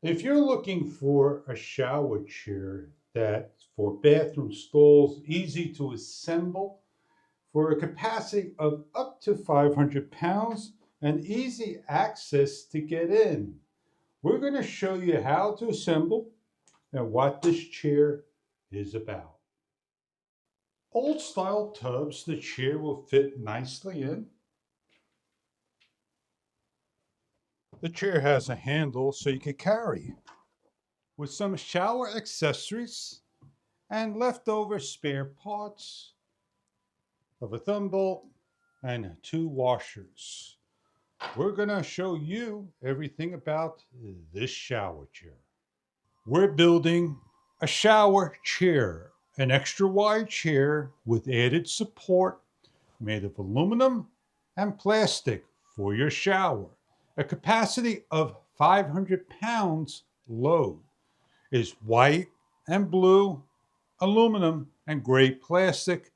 If you're looking for a shower chair that's for bathroom stalls, easy to assemble, for a capacity of up to 500 pounds, and easy access to get in, we're going to show you how to assemble and what this chair is about. Old style tubs, the chair will fit nicely in. The chair has a handle so you can carry with some shower accessories and leftover spare parts of a thumb bolt and two washers. We're going to show you everything about this shower chair. We're building a shower chair, an extra wide chair with added support made of aluminum and plastic for your shower. A capacity of 500 pounds load. Is white and blue, aluminum and gray plastic,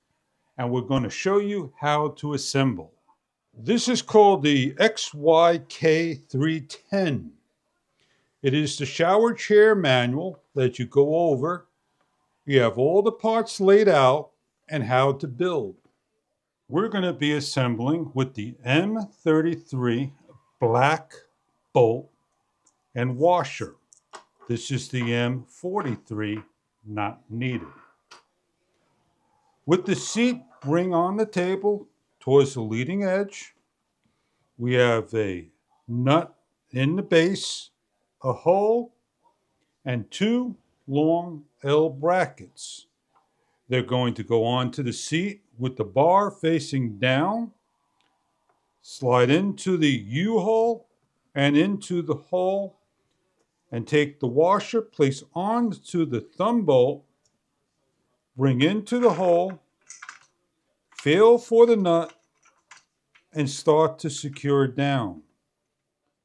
and we're going to show you how to assemble. This is called the XYK310. It is the shower chair manual that you go over. You have all the parts laid out and how to build. We're going to be assembling with the M33 black bolt and washer. This is the M43 not needed. With the seat ring on the table towards the leading edge, we have a nut in the base, a hole, and two long L brackets. They're going to go onto the seat with the bar facing down, slide into the U-hole and into the hole, and take the washer, place onto the thumb bolt, bring into the hole, feel for the nut, and start to secure down.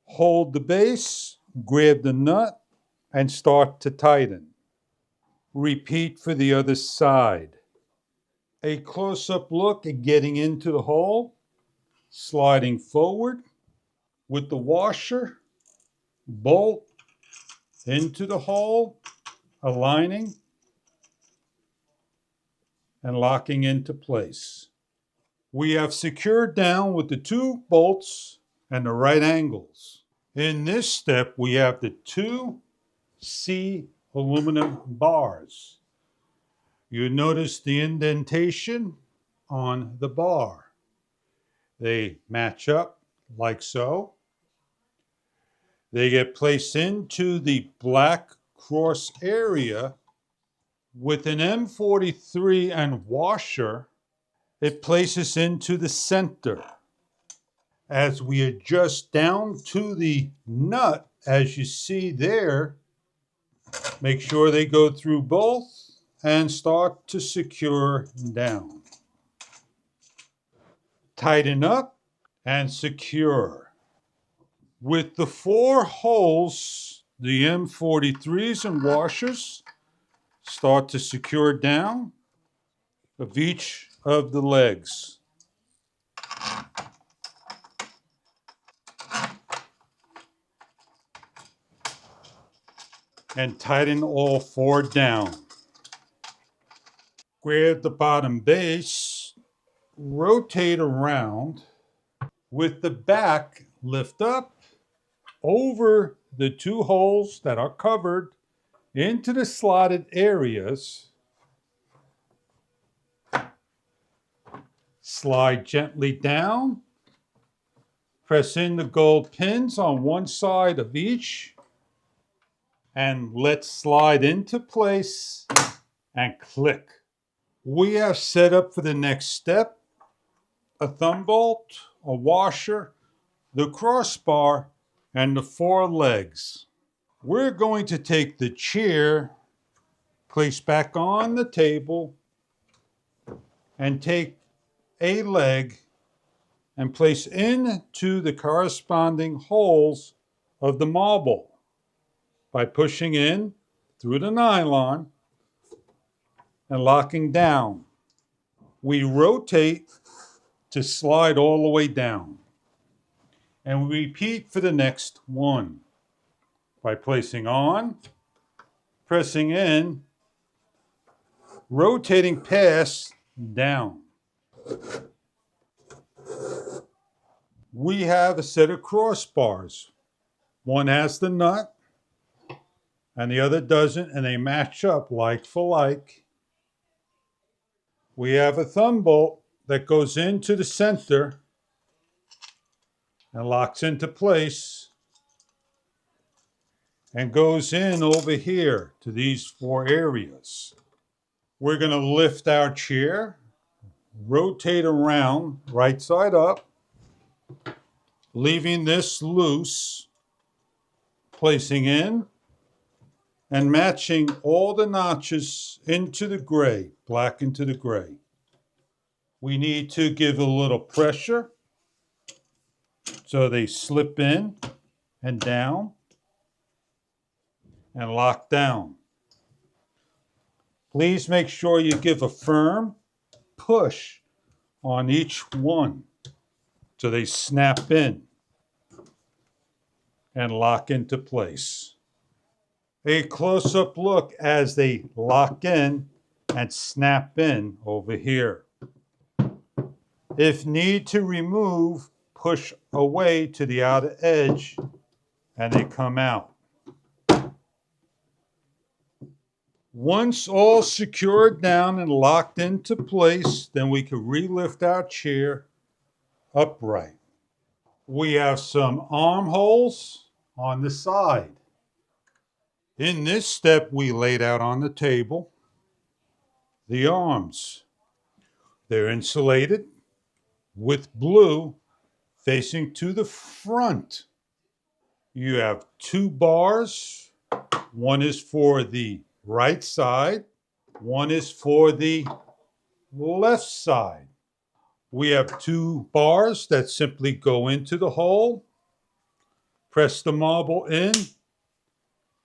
Hold the base, grab the nut, and start to tighten. Repeat for the other side. A close-up look at getting into the hole, sliding forward with the washer, bolt into the hole, aligning, and locking into place. We have secured down with the two bolts and the right angles. In this step, we have the two C aluminum bars. You notice the indentation on the bar. They match up like so. They get placed into the black cross area with an M43 and washer. It places into the center. As we adjust down to the nut, as you see there, make sure they go through both and start to secure down. Tighten up and secure. With the four holes, the M43s and washers start to secure down of each of the legs. And tighten all four down. Grab the bottom base, rotate around with the back, lift up over the two holes that are covered into the slotted areas. Slide gently down. Press in the gold pins on one side of each and let slide into place and click. We have set up for the next step a thumb bolt, a washer, the crossbar, and the four legs. We're going to take the chair, place back on the table, and take a leg and place into the corresponding holes of the marble by pushing in through the nylon and locking down. We rotate to slide all the way down. And we repeat for the next one. by placing on, pressing in, rotating past, down. We have a set of crossbars. One has the nut and the other doesn't, and they match up like for like. We have a thumb bolt that goes into the center and locks into place and goes in over here to these 4 areas. We're going to lift our chair, rotate around right side up, leaving this loose, placing in and matching all the notches into the gray, black into the gray. We need to give a little pressure so they slip in and down and lock down. Please make sure you give a firm push on each one so they snap in and lock into place. A close-up look as they lock in and snap in over here. If need to remove, push away to the outer edge and they come out. Once all secured down and locked into place, then we can relift our chair upright. We have some armholes on the side. In this step, we laid out on the table the arms. They're insulated with blue facing to the front. You have 2 bars. One is for the right side. One is for the left side. We have 2 bars that simply go into the hole. Press the marble in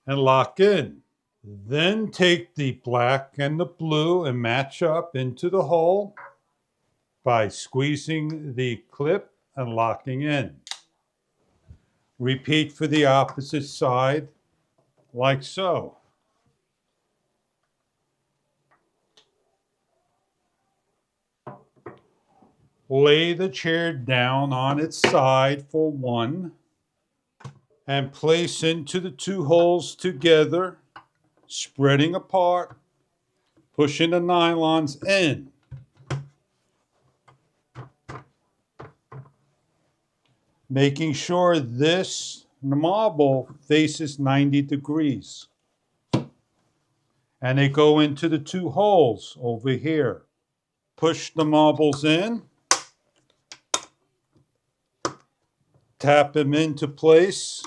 and lock in. Then take the black and the blue and match up into the hole by squeezing the clip and locking in. Repeat for the opposite side like so. Lay the chair down on its side for 1 and place into the 2 holes together, spreading apart, pushing the nylons in. Making sure this marble faces 90 degrees. And they go into the 2 holes over here. Push the marbles in. Tap them into place.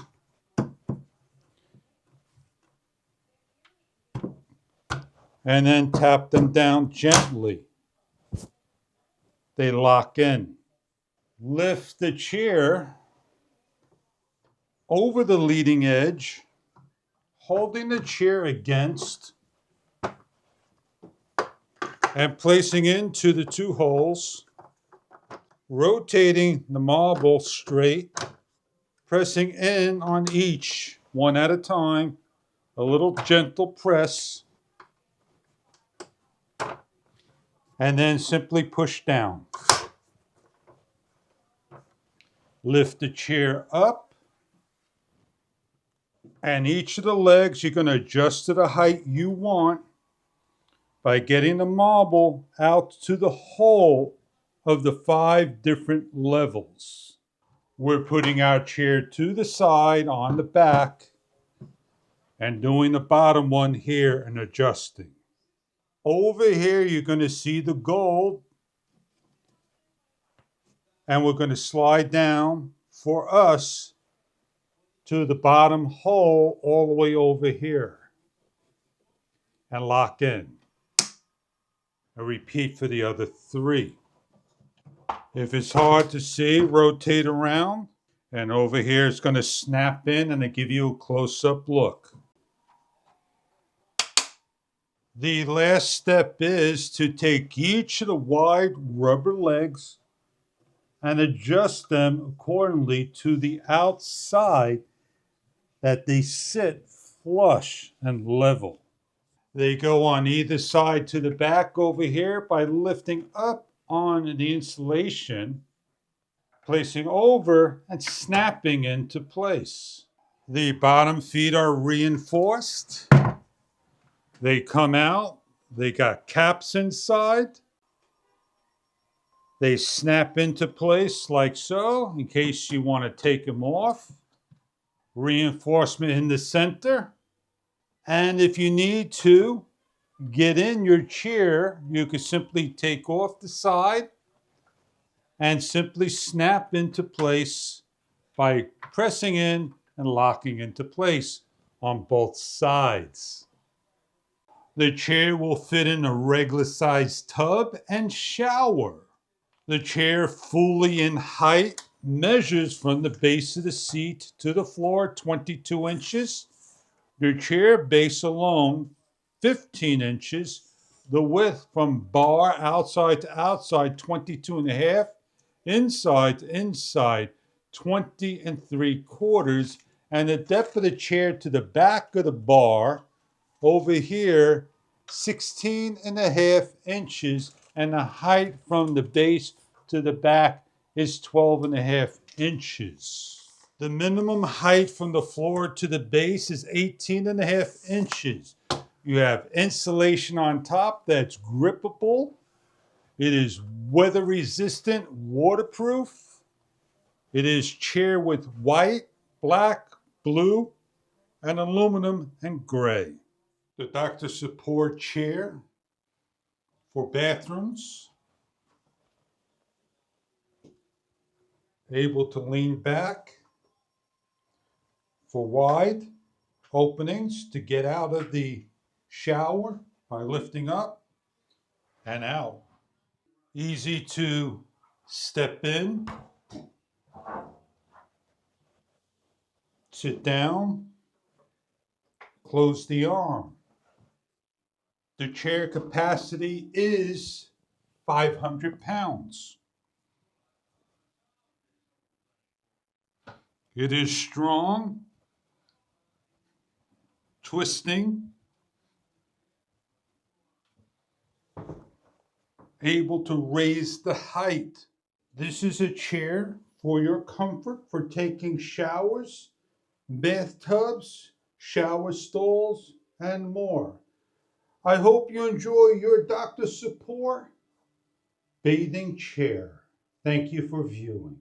And then tap them down gently. They lock in. Lift the chair over the leading edge, holding the chair against and placing into the 2 holes, rotating the marble straight, pressing in on each, one at a time, a little gentle press, and then simply push down. Lift the chair up, and each of the legs you're going to adjust to the height you want by getting the marble out to the hole of the 5 different levels. We're putting our chair to the side on the back and doing the bottom one here and adjusting. Over here, you're going to see the gold, and we're going to slide down for us to the bottom hole all the way over here and lock in. And repeat for the other 3. If it's hard to see, rotate around, and over here it's going to snap in and give you a close-up look. The last step is to take each of the wide rubber legs and adjust them accordingly to the outside that they sit flush and level. They go on either side to the back over here by lifting up on the insulation, placing over and snapping into place. The bottom feet are reinforced. They come out. They got caps inside. They snap into place like so in case you want to take them off. Reinforcement in the center. And if you need to get in your chair, you can simply take off the side and simply snap into place by pressing in and locking into place on both sides. The chair will fit in a regular sized tub and shower. The chair, fully in height, measures from the base of the seat to the floor 22 inches. The chair base alone 15 inches. The width from bar outside to outside 22 and a half. Inside to inside 20 and 3/4. And the depth of the chair to the back of the bar over here 16 and a half inches, and the height from the base to the back is 12 and a half inches. The minimum height from the floor to the base is 18 and a half inches. You have insulation on top that's grippable. It is weather resistant, waterproof. It is chair with white, black, blue, and aluminum and gray. The doctor support chair for bathrooms, able to lean back for wide openings to get out of the shower by lifting up and out. Easy to step in, sit down, close the arm. The chair capacity is 500 pounds. It is strong, twisting, able to raise the height. This is a chair for your comfort for taking showers, bathtubs, shower stalls, and more. I hope you enjoy your Dr. Support bathing chair. Thank you for viewing.